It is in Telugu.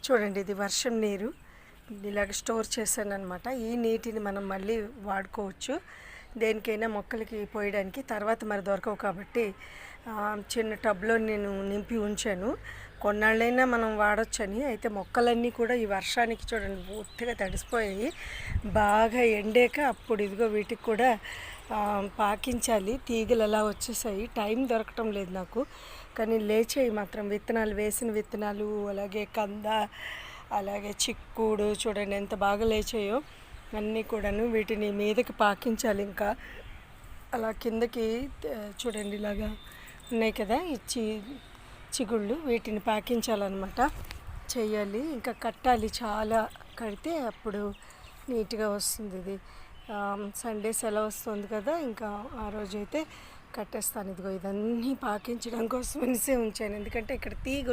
చూడండి, ఇది వర్షం నీరు ఇలాగ స్టోర్ చేశానన్నమాట. ఈ నీటిని మనం మళ్ళీ వాడుకోవచ్చు దేనికైనా, మొక్కలకి పోయడానికి. తర్వాత మరి దొరకవు కాబట్టి చిన్న టబ్లో నేను నింపి ఉంచాను. కొన్నాళ్ళైనా మనం వాడొచ్చని. అయితే మొక్కలన్నీ కూడా ఈ వర్షానికి చూడండి పూర్తిగా తడిసిపోయాయి. బాగా ఎండాక అప్పుడు ఇదిగో వీటికి కూడా పాకించాలి. తీగలు అలా వచ్చేసాయి. టైం దొరకటం లేదు నాకు, కానీ లేచాయి మాత్రం. విత్తనాలు, వేసిన విత్తనాలు, అలాగే కంద, అలాగే చిక్కుడు చూడండి ఎంత బాగా లేచాయో అన్నీ కూడాను. వీటిని మీదకి పాకించాలి. ఇంకా అలా కిందకి చూడండి ఇలాగా ఉన్నాయి కదా ఈ చిగుళ్ళు, వీటిని పాకించాలన్నమాట. చెయ్యాలి, ఇంకా కట్టాలి. చాలా కడితే అప్పుడు నీట్గా వస్తుంది. ఇది సండే సెలవు వస్తుంది కదా, ఇంకా ఆ రోజైతే కట్టేస్తాను. ఇదిగో ఇదన్నీ పాకించడం కోసం ఉంచాను, ఎందుకంటే ఇక్కడ తీగ